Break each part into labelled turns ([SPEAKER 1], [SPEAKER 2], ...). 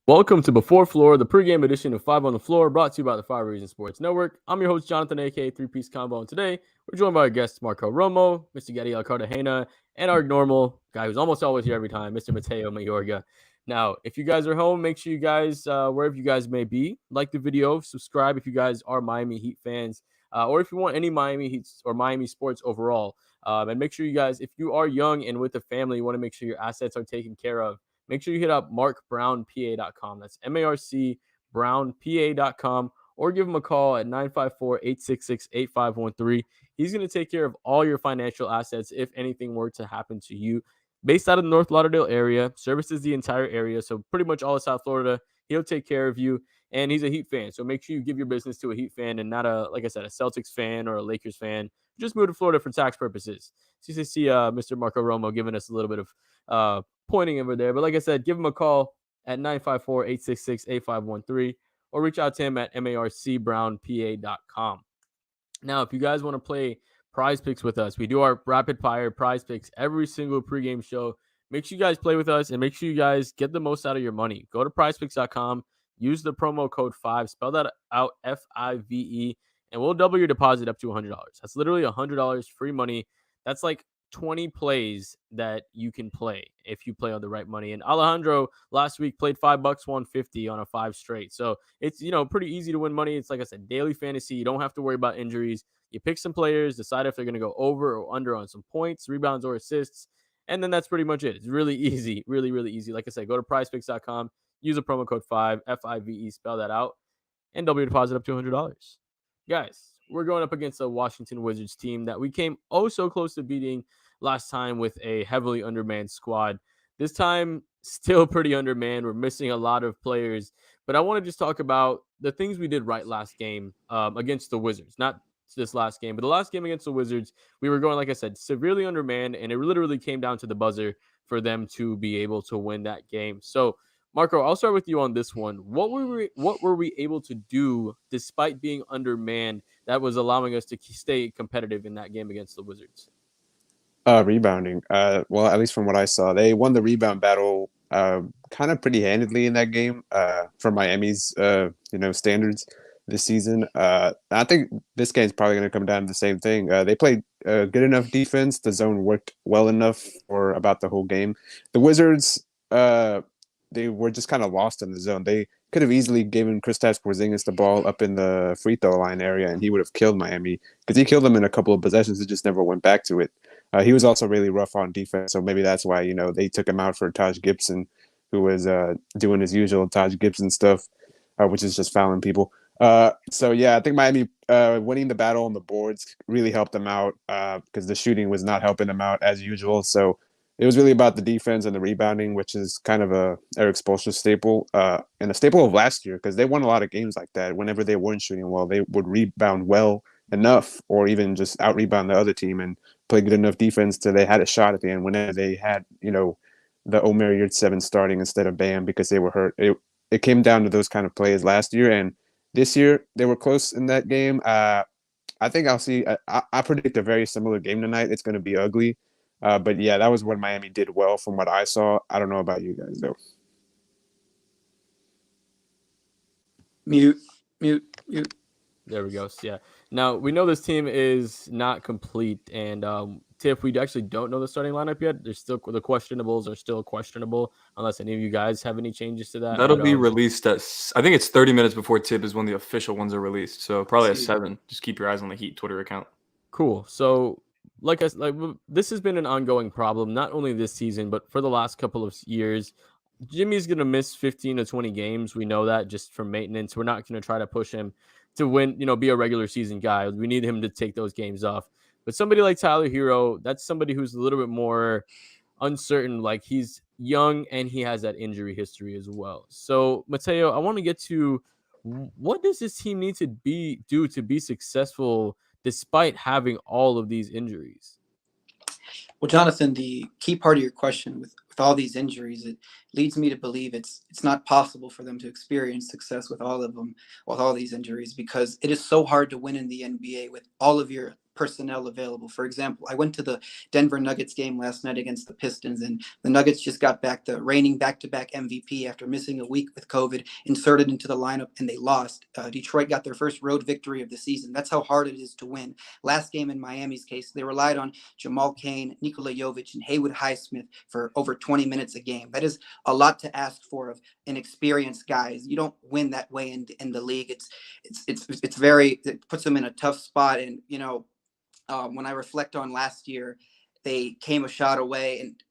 [SPEAKER 1] Welcome to Before Floor, the pregame edition of Five on the Floor, brought to you by the Five Reasons Sports Network. I'm your host, Jonathan, aka Three Piece Combo, and today we're joined by our guests, Marco Romo, Mr. Gadiel Cartagena, and our normal guy who's almost always here every time, Mr. Mateo Mayorga. Now, if you guys are home, make sure you guys, wherever you guys may be, like the video, subscribe if you guys are Miami Heat fans, or if you want any Miami Heat or Miami sports overall. And make sure you guys, if you are young and with a family, you want to make sure your assets are taken care of. Make sure you hit up markbrownpa.com. That's MARC brownpa.com, or give him a call at 954-866-8513. He's going to take care of all your financial assets if anything were to happen to you. Based out of the North Lauderdale area, services the entire area, so pretty much all of South Florida. He'll take care of you, and he's a Heat fan, so make sure you give your business to a Heat fan and not a, like I said, a Celtics fan or a Lakers fan. Just move to Florida for tax purposes. So you see Mr. Marco Romo giving us a little bit of pointing over there. But like I said, give him a call at 954-866-8513 or reach out to him at marcbrownpa.com. Now, if you guys want to play prize picks with us, we do our rapid fire prize picks every single pregame show. Make sure you guys play with us and make sure you guys get the most out of your money. Go to prizepicks.com, use the promo code 5, spell that out FIVE, and we'll double your deposit up to $100. That's literally $100 free money. That's like 20 plays that you can play if you play on the right money. And Alejandro last week played $5, 150 on a 5 straight. So it's, pretty easy to win money. It's like I said, daily fantasy. You don't have to worry about injuries. You pick some players, decide if they're going to go over or under on some points, rebounds, or assists. And then that's pretty much it. It's really easy, really, really easy. Like I said, go to prizepicks.com, use the promo code 5, FIVE, spell that out, and double your deposit up to $100. Guys, we're going up against a Washington Wizards team that we came oh so close to beating last time with a heavily undermanned squad. This time, still pretty undermanned. We're missing a lot of players. But I want to just talk about the things we did right last game against the Wizards. Not this last game, but the last game against the Wizards, we were going, like I said, severely undermanned, and it literally came down to the buzzer for them to be able to win that game. So, Marco, I'll start with you on this one. What were we able to do despite being undermanned that was allowing us to stay competitive in that game against the Wizards?
[SPEAKER 2] Rebounding. Well, at least from what I saw, they won the rebound battle kind of pretty handedly in that game for Miami's standards this season. I think this game's probably going to come down to the same thing. They played good enough defense. The zone worked well enough for about the whole game. The Wizards, they were just kind of lost in the zone. They could have easily given Kristaps Porzingis the ball up in the free throw line area, and he would have killed Miami because he killed them in a couple of possessions. It just never went back to it. He was also really rough on defense, so maybe that's why they took him out for Taj Gibson, who was doing his usual Taj Gibson stuff, which is just fouling people. So yeah, I think Miami winning the battle on the boards really helped them out because the shooting was not helping them out as usual. So it was really about the defense and the rebounding, which is kind of a Eric Spoelstra staple and a staple of last year because they won a lot of games like that. Whenever they weren't shooting well, they would rebound well enough or even just out rebound the other team and play good enough defense till they had a shot at the end whenever they had, the Omer Yurtseven starting instead of Bam because they were hurt. It came down to those kind of plays last year, and this year they were close in that game. I think I'll see. I predict a very similar game tonight. It's going to be ugly. But yeah, that was what Miami did well from what I saw. I don't know about you guys, though.
[SPEAKER 3] Mute, mute, mute.
[SPEAKER 1] There we go. So, yeah. Now, we know this team is not complete. And Tiff, we actually don't know the starting lineup yet. There's still the questionables are still questionable unless any of you guys have any changes to that.
[SPEAKER 4] That'll be released I think it's 30 minutes before tip is when the official ones are released. So probably at 7. Just keep your eyes on the Heat Twitter account.
[SPEAKER 1] Cool. So this has been an ongoing problem, not only this season, but for the last couple of years. Jimmy's going to miss 15 to 20 games. We know that just for maintenance. We're not going to try to push him to win, be a regular season guy. We need him to take those games off. But somebody like Tyler Hero, that's somebody who's a little bit more uncertain. Like, he's young and he has that injury history as well. So, Mateo, I want to get to what does this team need to do to be successful despite having all of these injuries?
[SPEAKER 3] Well, Jonathan, the key part of your question with all these injuries, it leads me to believe it's not possible for them to experience success with all of them, with all these injuries, because it is so hard to win in the NBA with all of your personnel available. For example, I went to the Denver Nuggets game last night against the Pistons, and the Nuggets just got back the reigning back-to-back MVP after missing a week with COVID, inserted into the lineup, and they lost. Detroit got their first road victory of the season. That's how hard it is to win. Last game in Miami's case, they relied on Jamal Cain, Nikola Jovic, and Haywood Highsmith for over 20 minutes a game. That is a lot to ask for of inexperienced guys. You don't win that way in the league. It puts them in a tough spot. And when I reflect on last year, they came a shot away, and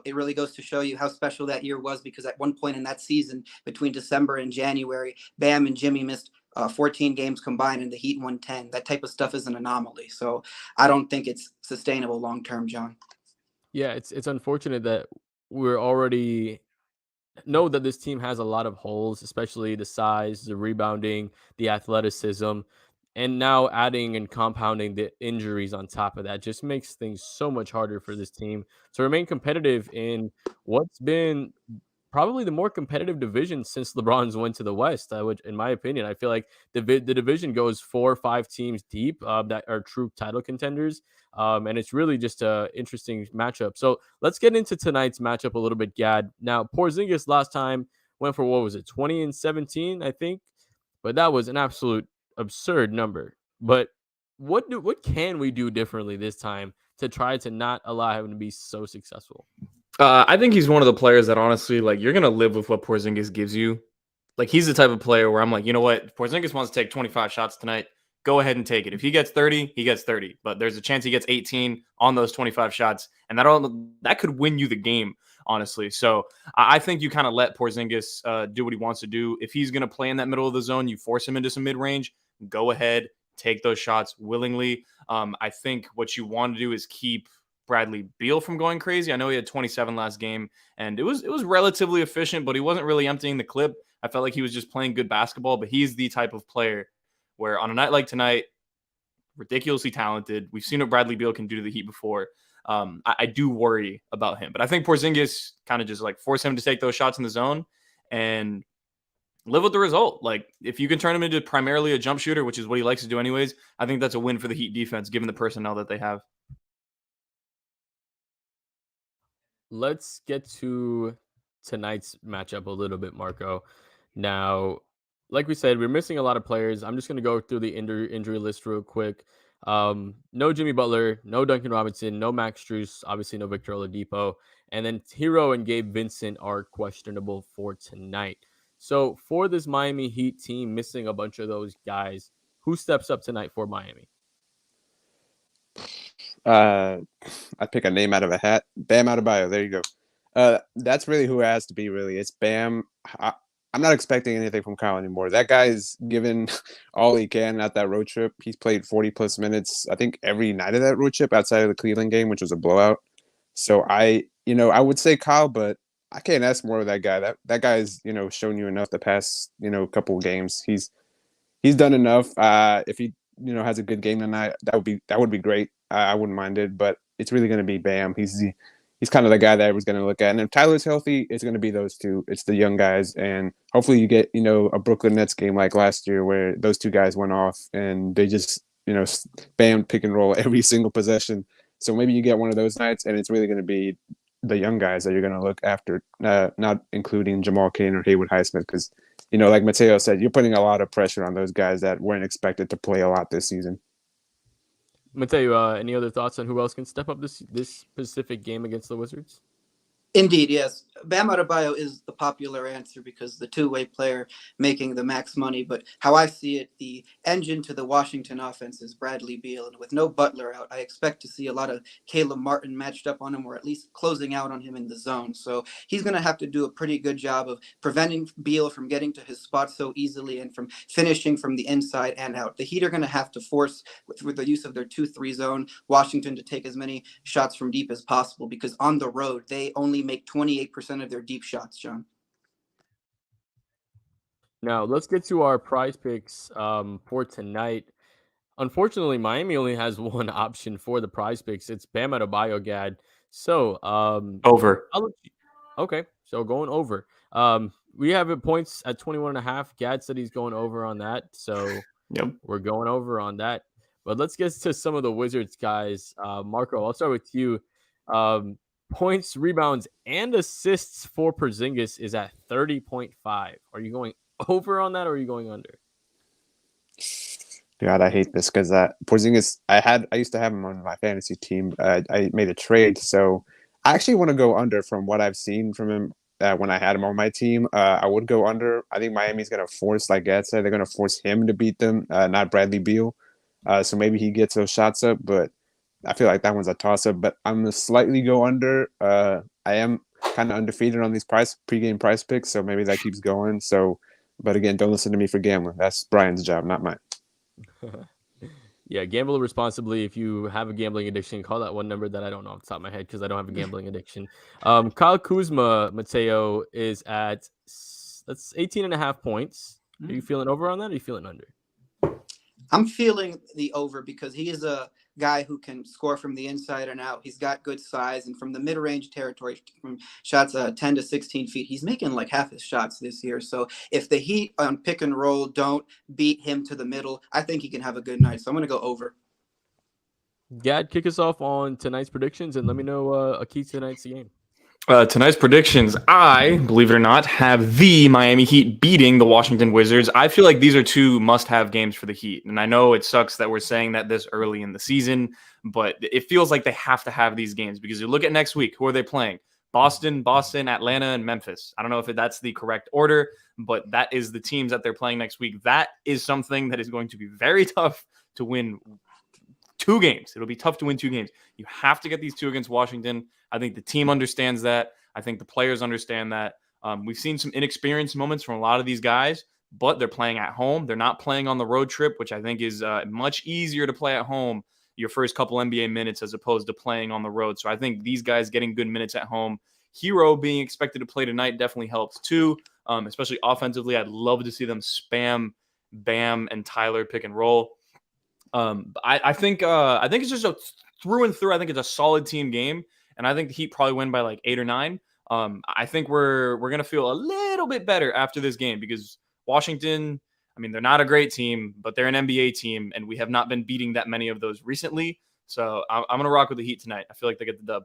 [SPEAKER 3] it really goes to show you how special that year was, because at one point in that season, between December and January, Bam and Jimmy missed 14 games combined, and the Heat won 10. That type of stuff is an anomaly. So I don't think it's sustainable long term, John.
[SPEAKER 1] Yeah, it's unfortunate that we're already know that this team has a lot of holes, especially the size, the rebounding, the athleticism, and now adding and compounding the injuries on top of that just makes things so much harder for this team to remain competitive in what's been probably the more competitive division since LeBron's went to the West. Which, in my opinion, I feel like the division goes 4 or 5 teams deep that are true title contenders, and it's really just a interesting matchup. So let's get into tonight's matchup a little bit, Gad. Now, Porzingis last time went for, what was it, 20 and 17, I think, but that was an absolute absurd number. But what can we do differently this time to try to not allow him to be so successful?
[SPEAKER 4] I think he's one of the players that honestly, like, you're gonna live with what Porzingis gives you. Like, he's the type of player where I'm like, you know what, if Porzingis wants to take 25 shots tonight, go ahead and take it. If he gets 30, he gets 30. But there's a chance he gets 18 on those 25 shots, and that could win you the game, honestly. So I think you kind of let Porzingis do what he wants to do. If he's gonna play in that middle of the zone, you force him into some mid range. Go ahead, take those shots willingly. I think what you want to do is keep Bradley Beal from going crazy. I know he had 27 last game, and it was relatively efficient, but he wasn't really emptying the clip. I felt like he was just playing good basketball, but he's the type of player where on a night like tonight, ridiculously talented. We've seen what Bradley Beal can do to the Heat before. I do worry about him, but I think Porzingis kind of just like force him to take those shots in the zone and live with the result. Like, if you can turn him into primarily a jump shooter, which is what he likes to do anyways, I think that's a win for the Heat defense, given the personnel that they have.
[SPEAKER 1] Let's get to tonight's matchup a little bit, Marco. Now, like we said, we're missing a lot of players. I'm just going to go through the injury list real quick. No Jimmy Butler, no Duncan Robinson, no Max Strus, obviously no Victor Oladipo, and then Hero and Gabe Vincent are questionable for tonight. So for this Miami Heat team missing a bunch of those guys, who steps up tonight for Miami?
[SPEAKER 2] I pick a name out of a hat. Bam Adebayo. There you go. That's really who it has to be. Really, it's Bam. I'm not expecting anything from Kyle anymore. That guy's given all he can at that road trip. He's played 40+ minutes, I think, every night of that road trip outside of the Cleveland game, which was a blowout. So I would say Kyle, but I can't ask more of that guy. That guy's shown you enough the past couple of games. He's done enough. If he has a good game tonight, that would be great. I wouldn't mind it, but it's really going to be Bam. He's kind of the guy that everyone's going to look at. And if Tyler's healthy, it's going to be those two. It's the young guys, and hopefully you get a Brooklyn Nets game like last year where those two guys went off and they just Bam pick and roll every single possession. So maybe you get one of those nights, and it's really going to be the young guys that you're going to look after, not including Jamal Cain or Haywood Highsmith, because like Mateo said, you're putting a lot of pressure on those guys that weren't expected to play a lot this season.
[SPEAKER 1] Mateo, any other thoughts on who else can step up this specific game against the Wizards?
[SPEAKER 3] Indeed, yes. Bam Adebayo is the popular answer because the two-way player making the max money. But how I see it, the engine to the Washington offense is Bradley Beal. And with no Butler out, I expect to see a lot of Caleb Martin matched up on him, or at least closing out on him in the zone. So he's going to have to do a pretty good job of preventing Beal from getting to his spot so easily and from finishing from the inside and out. The Heat are going to have to force, with the use of their 2-3 zone, Washington to take as many shots from deep as possible, because on the road, they only make 28% of their deep shots, John.
[SPEAKER 1] Now, let's get to our prize picks for tonight. Unfortunately, Miami only has one option for the prize picks. It's Bam Adebayo, Gad. So,
[SPEAKER 4] Over.
[SPEAKER 1] Okay, so going over. We have it points at 21.5. Gad said he's going over on that. So,
[SPEAKER 4] Yep,
[SPEAKER 1] we're going over on that. But let's get to some of the Wizards guys. Marco, I'll start with you. Points, rebounds, and assists for Porzingis is at 30.5. Are you going over on that, or are you going under?
[SPEAKER 2] God, I hate this because Porzingis, I used to have him on my fantasy team. I made a trade, so I actually want to go under from what I've seen from him when I had him on my team. I would go under. I think Miami's going to force, like Gad said, they're going to force him to beat them, not Bradley Beal. So maybe he gets those shots up, but I feel like that one's a toss-up. But I'm going to slightly go under. I am kind of undefeated on these pregame price picks, so maybe that keeps going. So, but again, don't listen to me for gambling. That's Brian's job, not mine.
[SPEAKER 1] Yeah, gamble responsibly. If you have a gambling addiction, call that one number that I don't know off the top of my head because I don't have a gambling addiction. Kyle Kuzma, Mateo, is at that's 18.5 points. Are you feeling over on that, or are you feeling under?
[SPEAKER 3] I'm feeling the over because he is a guy who can score from the inside and out. He's got good size, and from the mid-range territory, from shots 10 to 16 feet, he's making like half his shots this year. So if the Heat on pick and roll don't beat him to the middle, I think he can have a good night. So I'm going to go over.
[SPEAKER 1] Gad, kick us off on tonight's predictions and let me know a key to tonight's game.
[SPEAKER 4] Tonight's predictions, I, believe it or not, have the Miami Heat beating the Washington Wizards. I feel like these are two must-have games for the Heat. And I know it sucks that we're saying that this early in the season, but it feels like they have to have these games because you look at next week, who are they playing? Boston, Atlanta, and Memphis. I don't know if that's the correct order, but that is the teams that they're playing next week. That is something that is going to be very tough to win 2 games. It'll be tough to win 2 games. You have to get these 2 against Washington. I think the team understands that. I think the players understand that. We've seen some inexperienced moments from a lot of these guys, but they're playing at home. They're not playing on the road trip, which I think is much easier to play at home your first couple NBA minutes as opposed to playing on the road. So I think these guys getting good minutes at home. Hero being expected to play tonight definitely helps too, especially offensively. I'd love to see them spam Bam and Tyler pick and roll. I think it's just a through and through. I think it's a solid team game, and I think the Heat probably win by like 8 or 9. I think we're gonna feel a little bit better after this game because Washington, I mean, they're not a great team, but they're an NBA team, and we have not been beating that many of those recently. So I'm gonna rock with the Heat tonight. I feel like they get the dub.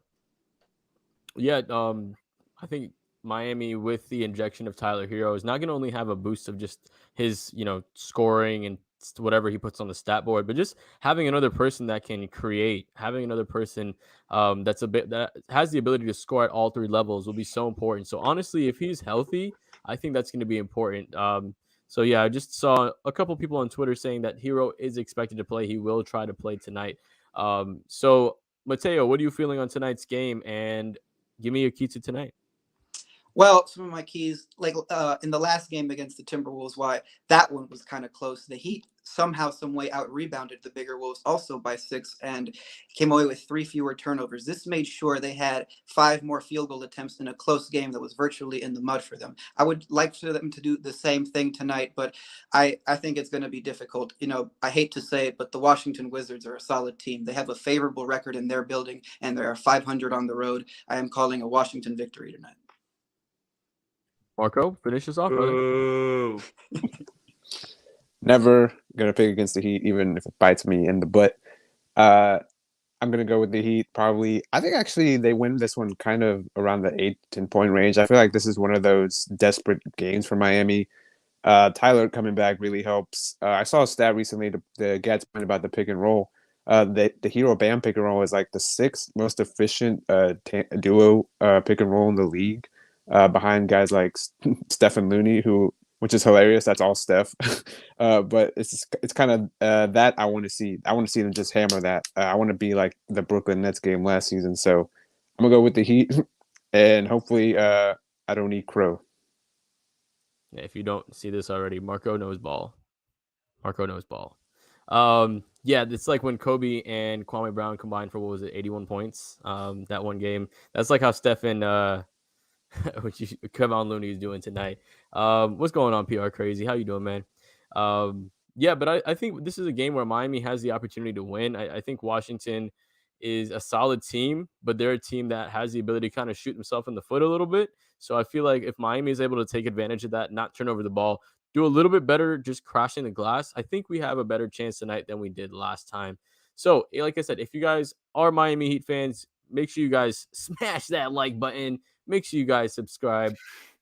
[SPEAKER 1] Yeah, I think Miami with the injection of Tyler Hero is not going to only have a boost of just his, scoring and whatever he puts on the stat board, but just having another person that can create, having another person that has the ability to score at all 3 levels will be so important. So honestly, if he's healthy, I think that's going to be important. So yeah, I just saw a couple people on Twitter saying that Hero is expected to play. He will try to play tonight. So Mateo, what are you feeling on tonight's game? And give me a key to tonight.
[SPEAKER 3] Well, some of my keys, like in the last game against the Timberwolves, why that one was kind of close. The Heat somehow, some way out rebounded the bigger Wolves also by 6 and came away with 3 fewer turnovers. This made sure they had 5 more field goal attempts in a close game that was virtually in the mud for them. I would like for them to do the same thing tonight, but I think it's going to be difficult. I hate to say it, but the Washington Wizards are a solid team. They have a favorable record in their building, and they are 500 on the road. I am calling a Washington victory tonight.
[SPEAKER 1] Marco, finish us off, brother.
[SPEAKER 2] Never gonna pick against the Heat, even if it bites me in the butt. I'm gonna go with the Heat. Probably, I think actually they win this one kind of around the 8-10 point range. I feel like this is one of those desperate games for Miami. Tyler coming back really helps. I saw a stat recently. The Gad's point about the pick and roll. The Hero Bam pick and roll is like the 6th most efficient duo pick and roll in the league. Behind guys like Steph and Looney, which is hilarious. That's all Steph. But it's kind of that I want to see. I want to see them just hammer that. I want to be like the Brooklyn Nets game last season. So I'm gonna go with the Heat, and hopefully I don't eat crow.
[SPEAKER 1] Yeah, if you don't see this already, Marco knows ball. Yeah, it's like when Kobe and Kwame Brown combined for 81 points. That one game. That's like how Steph and which Kevin Looney is doing tonight. What's going on, PR Crazy? How you doing, man? Yeah, but I think this is a game where Miami has the opportunity to win. I think Washington is a solid team, but they're a team that has the ability to kind of shoot themselves in the foot a little bit. So I feel like if Miami is able to take advantage of that, not turn over the ball, do a little bit better just crashing the glass, I think we have a better chance tonight than we did last time. So, like I said, if you guys are Miami Heat fans, make sure you guys smash that like button. Make sure you guys subscribe.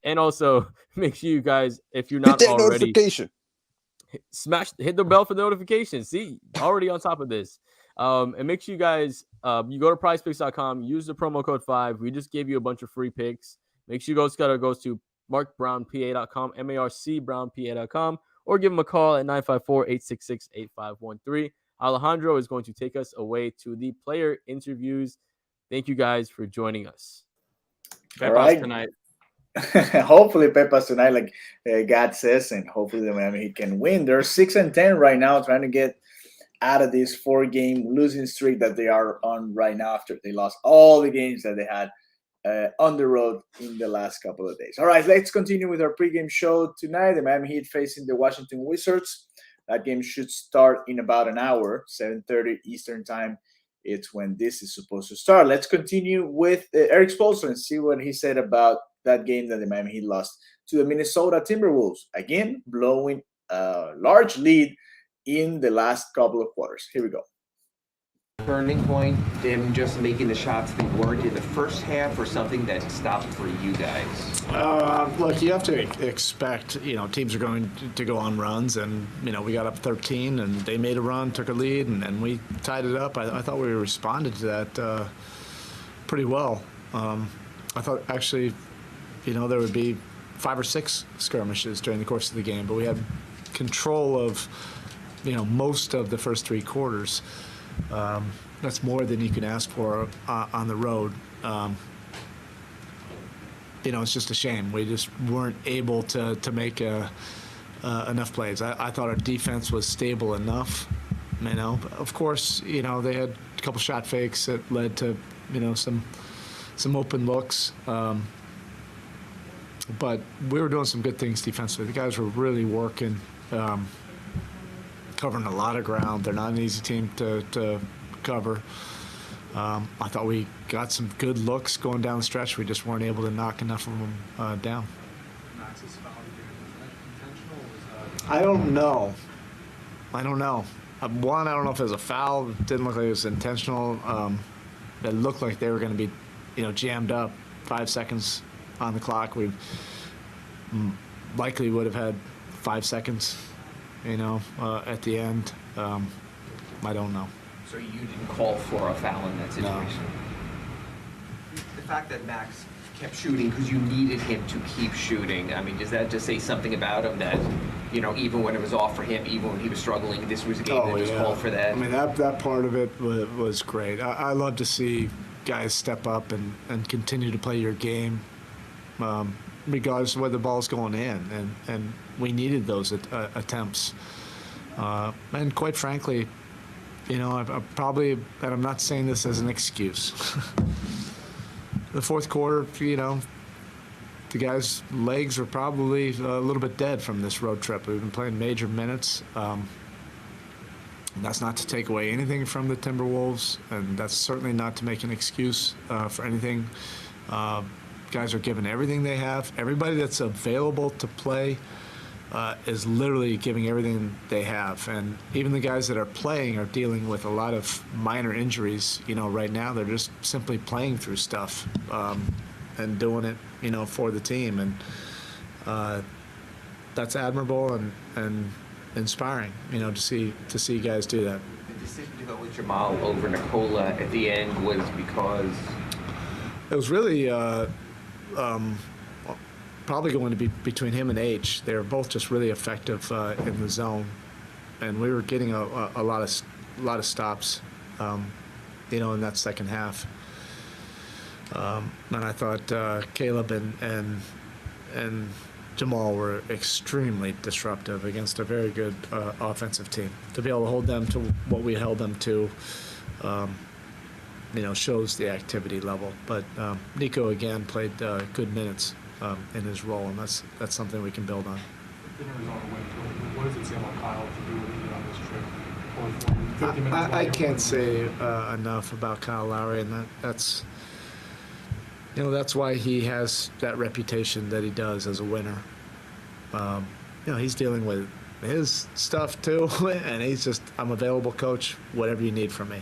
[SPEAKER 1] And also make sure you guys, if you're
[SPEAKER 2] Hit
[SPEAKER 1] not
[SPEAKER 2] that
[SPEAKER 1] already,
[SPEAKER 2] notification.
[SPEAKER 1] hit the bell for notifications. See, already on top of this. And make sure you guys, you go to prizepicks.com, use the promo code 5. We just gave you a bunch of free picks. Make sure you go to markbrownpa.com, marcbrownpa.com, or give them a call at 954-866-8513. Alejandro is going to take us away to the player interviews. Thank you guys for joining us.
[SPEAKER 4] Pepas
[SPEAKER 5] right.
[SPEAKER 4] tonight.
[SPEAKER 5] Hopefully Pepas tonight, like God says, and hopefully the Miami Heat can win. They're 6-10 right now, trying to get out of this 4-game losing streak that they are on right now after they lost all the games that they had on the road in the last couple of days. All right, let's continue with our pregame show tonight. The Miami Heat facing the Washington Wizards. That game should start in about an hour, 7:30 Eastern time. It's when this is supposed to start. Let's continue with Eric Spoelstra and see what he said about that game that the Miami Heat lost to the Minnesota Timberwolves. Again, blowing a large lead in the last couple of quarters. Here we go.
[SPEAKER 6] Turning point, them just making the shots they weren't in the first half, or something that stopped for you guys?
[SPEAKER 7] Look, you have to expect, teams are going to go on runs, and, we got up 13, and they made a run, took a lead, and we tied it up. I thought we responded to that pretty well. I thought, actually, there would be 5 or 6 skirmishes during the course of the game, but we had control of, most of the first 3 quarters. That's more than you can ask for on the road. It's just a shame. We just weren't able to make enough plays. I thought our defense was stable enough. Of course, they had a couple shot fakes that led to, some open looks. But we were doing some good things defensively. The guys were really working. Covering a lot of ground. They're not an easy team to cover. I thought we got some good looks going down the stretch. We just weren't able to knock enough of them down.
[SPEAKER 8] Max's foul again, was that intentional?
[SPEAKER 7] I don't know. One, I don't know if it was a foul. It didn't look like it was intentional. It looked like they were going to be, jammed up. 5 seconds on the clock. We likely would have had 5 seconds. At the end, I don't know.
[SPEAKER 6] So you didn't call for a foul in that situation?
[SPEAKER 7] No.
[SPEAKER 6] The fact that Max kept shooting because you needed him to keep shooting, does that just say something about him that, even when it was off for him, even when he was struggling, this was a game that just called for that?
[SPEAKER 7] That part of it was great. I love to see guys step up and continue to play your game, regardless of where the ball's going in, and we needed those attempts. And quite frankly, I'm not saying this as an excuse. The fourth quarter, the guys' legs were probably a little bit dead from this road trip. We've been playing major minutes. That's not to take away anything from the Timberwolves, and that's certainly not to make an excuse for anything. Guys are giving everything they have. Everybody that's available to play is literally giving everything they have. And even the guys that are playing are dealing with a lot of minor injuries. Right now they're just simply playing through stuff and doing it, for the team. And that's admirable and inspiring, to see guys do that.
[SPEAKER 6] The decision to go with Jamal over Nikola at the end was because?
[SPEAKER 7] It was really probably going to be between him and H. They were both just really effective in the zone, and we were getting a lot of stops, in that second half. And I thought Caleb and Jamal were extremely disruptive against a very good offensive team. To be able to hold them to what we held them to, shows the activity level. But Nico again played good minutes in his role, and that's something we can build on.
[SPEAKER 8] What does it say about Kyle to do with you on this trip? 50 minutes
[SPEAKER 7] I can't say enough about Kyle Lowry, and that's why he has that reputation that he does as a winner. he's dealing with his stuff too, and he's just, I'm available, coach, whatever you need from me.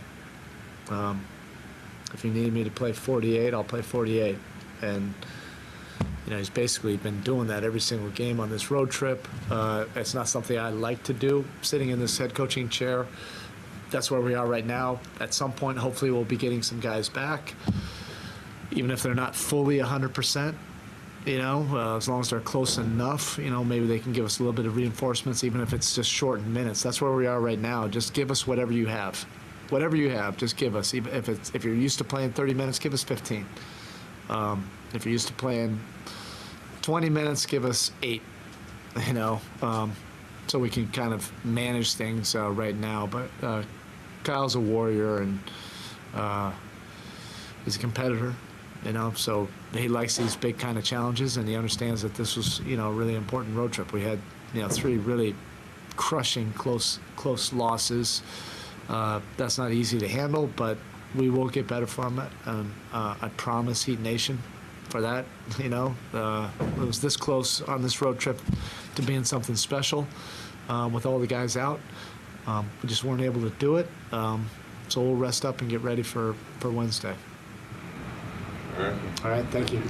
[SPEAKER 7] If you need me to play 48, I'll play 48. And, he's basically been doing that every single game on this road trip. It's not something I like to do, sitting in this head coaching chair. That's where we are right now. At some point, hopefully, we'll be getting some guys back, even if they're not fully 100%. As long as they're close enough, maybe they can give us a little bit of reinforcements, even if it's just shortened minutes. That's where we are right now. Just give us whatever you have. Whatever you have, just give us. Even if you're used to playing 30 minutes, give us 15. If you're used to playing 20 minutes, give us 8. So we can kind of manage things right now. But Kyle's a warrior, and he's a competitor. So he likes these big kind of challenges, and he understands that this was, a really important road trip. We had, 3 really crushing close losses. That's not easy to handle, but we will get better from it. I promise Heat Nation for that. It was this close on this road trip to being something special with all the guys out. We just weren't able to do it. So we'll rest up and get ready for Wednesday. All right, thank you.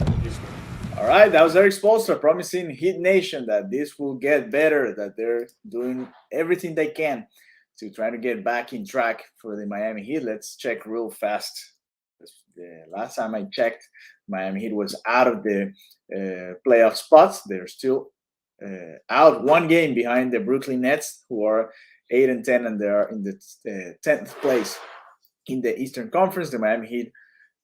[SPEAKER 5] All right, that was Eric Spoelstra promising Heat Nation that this will get better, that they're doing everything they can to try to get back in track for the Miami Heat. Let's check real fast. The last time I checked, Miami Heat was out of the playoff spots. They're still out 1 game behind the Brooklyn Nets, who are 8-10, and they are in the 10th place in the Eastern Conference. The Miami Heat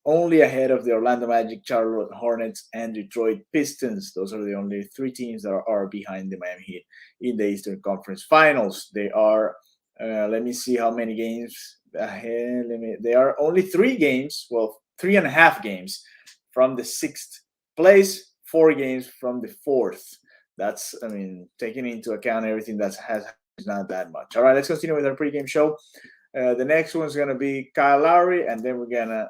[SPEAKER 5] only ahead of the Orlando Magic, Charlotte Hornets, and Detroit Pistons. Those are the only 3 teams that are behind the Miami Heat in the Eastern Conference Finals. They are, let me see how many games ahead. They are only 3 games, 3.5 games from the 6th place, 4 games from the 4th. That's, taking into account everything that is not that much. All right, let's continue with our pregame show. The next one's going to be Kyle Lowry, and then we're going to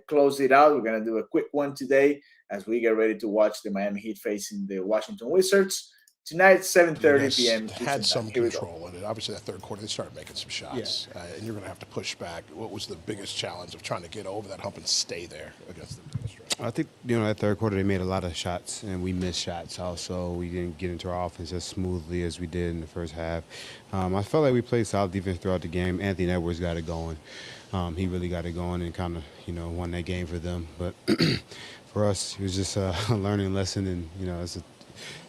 [SPEAKER 5] close it out. We're going to do a quick one today as we get ready to watch the Miami Heat facing the Washington Wizards tonight, 7:30 p.m.
[SPEAKER 9] Had some control in it. Obviously, that third quarter, they started making some shots, and you're going to have to push back. What was the biggest challenge of trying to get over that hump and stay there against them?
[SPEAKER 2] I think, that third quarter they made a lot of shots, and we missed shots also. We didn't get into our offense as smoothly as we did in the first half. I felt like we played solid defense throughout the game. Anthony Edwards got it going. He really got it going and kind of, won that game for them. But for us, it was just a learning lesson, and, it's a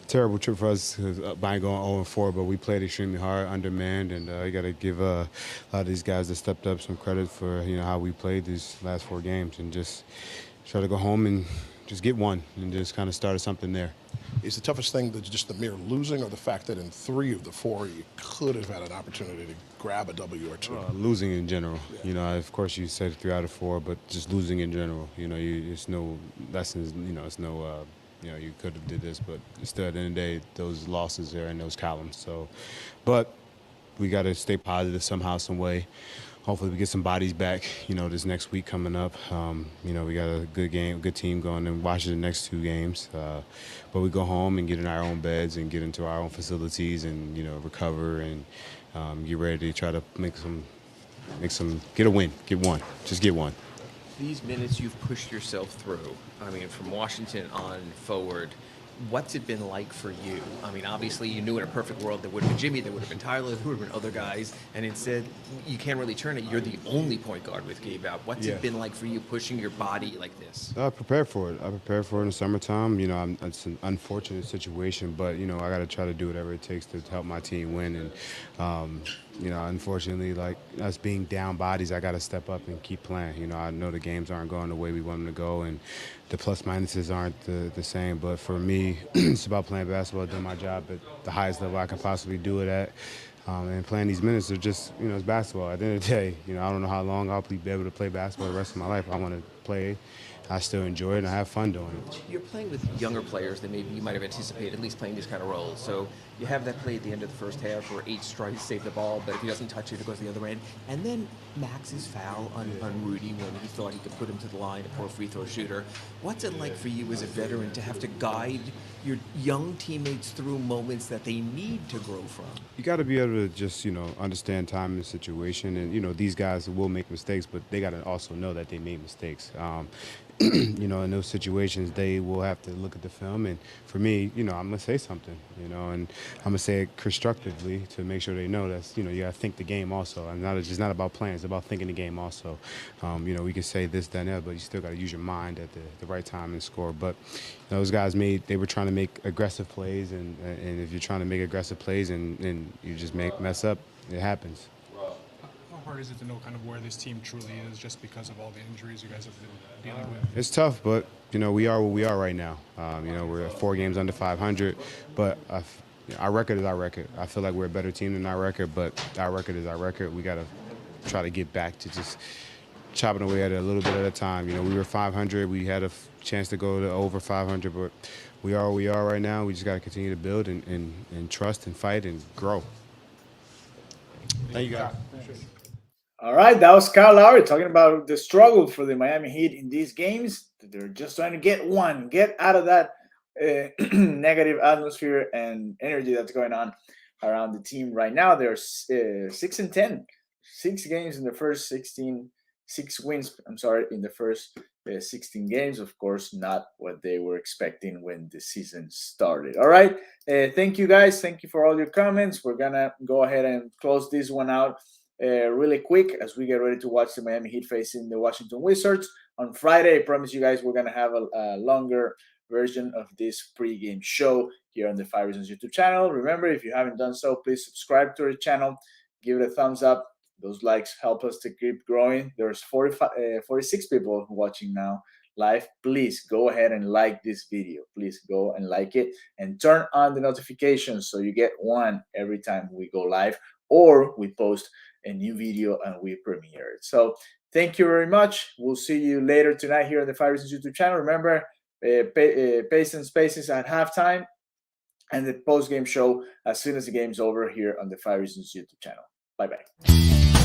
[SPEAKER 2] terrible trip for us by going 0-4, but we played extremely hard, undermanned, and you got to give a lot of these guys that stepped up some credit for, how we played these last 4 games, and just try to go home and just get one and just kind of started something there.
[SPEAKER 9] Is the toughest thing just the mere losing, or the fact that in 3 of the 4 you could have had an opportunity to grab a W or 2?
[SPEAKER 2] Losing in general. Of course you said 3 out of 4, but just losing in general. It's no lessons. It's no. You could have did this, but still at the end of the day, those losses are in those columns. So, but we got to stay positive somehow, some way. Hopefully we get some bodies back, this next week coming up. We got a good team going and Washington the next 2 games. But we go home and get in our own beds and get into our own facilities and, recover and get ready to try to get a win, get one, just get one.
[SPEAKER 6] These minutes you've pushed yourself through, from Washington on forward, what's it been like for you? Obviously you knew in a perfect world there would have been Jimmy, there would have been Tyler, there would have been other guys, and instead you can't really turn it. You're the only point guard with Gabe out. What's it been like for you pushing your body like this?
[SPEAKER 2] I prepared for it. in the summertime. It's an unfortunate situation, but, I got to try to do whatever it takes to help my team win. And, unfortunately, like us being down bodies, I got to step up and keep playing. I know the games aren't going the way we want them to go, and the plus minuses aren't the same. But for me, it's about playing basketball, doing my job at the highest level I can possibly do it at. And playing these minutes are just, it's basketball. At the end of the day, I don't know how long I'll be able to play basketball the rest of my life. I want to play
[SPEAKER 10] I still enjoy it and I have fun doing it.
[SPEAKER 6] You're playing with younger players than maybe you might have anticipated, at least playing these kind of roles. So you have that play at the end of the first half where 8 strikes save the ball, but if he doesn't touch it, it goes the other end. And then Max's foul on Rudy when he thought he could put him to the line, a poor free throw shooter. What's it like for you as a veteran to have to guide your young teammates through moments that they need to grow from?
[SPEAKER 10] You got to be able to just, understand time and situation. And, these guys will make mistakes, but they got to also know that they made mistakes. In those situations, they will have to look at the film. And for me, I'm going to say something, and I'm going to say it constructively to make sure they know that's, you got to think the game also. And it's not about playing, it's about thinking the game also. We can say this, that, and that, but you still got to use your mind at the right time and score. But those guys they were trying to make aggressive plays. And if you're trying to make aggressive plays and you just mess up, it happens.
[SPEAKER 8] How hard is it to know kind of where this team truly is just because of all the injuries you guys have been dealing with?
[SPEAKER 10] It's tough, but, we are where we are right now. We're 4 games under 500, but our record is our record. I feel like we're a better team than our record, but our record is our record. We got to try to get back to just chopping away at it a little bit at a time. We were 500. We had a chance to go to over 500, but we are where we are right now. We just got to continue to build and trust and fight and grow. Thank you, guys.
[SPEAKER 5] All right, that was Kyle Lowry talking about the struggle for the Miami Heat in these games. They're just trying to get out of that negative atmosphere and energy that's going on around the team right now. They're 6-10, 6 games in the first 16, 6 wins. In the first 16 games. Of course, not what they were expecting when the season started. All right, thank you guys. Thank you for all your comments. We're gonna go ahead and close this one out really quick as we get ready to watch the Miami Heat facing the Washington Wizards on Friday. I promise you guys we're going to have a longer version of this pregame show here on the 5 Reasons YouTube channel. Remember, if you haven't done so, please subscribe to our channel, give it a thumbs up. Those likes help us to keep growing. There's 46 people watching now live. Please go ahead and like this video. Please go and like it and turn on the notifications so you get one every time we go live or we post a new video and we premiere it. So thank you very much. We'll see you later tonight here on the 5 Reasons YouTube channel. Remember, Pace and Spaces at halftime and the post-game show as soon as the game's over here on the 5 Reasons YouTube channel. Bye-bye.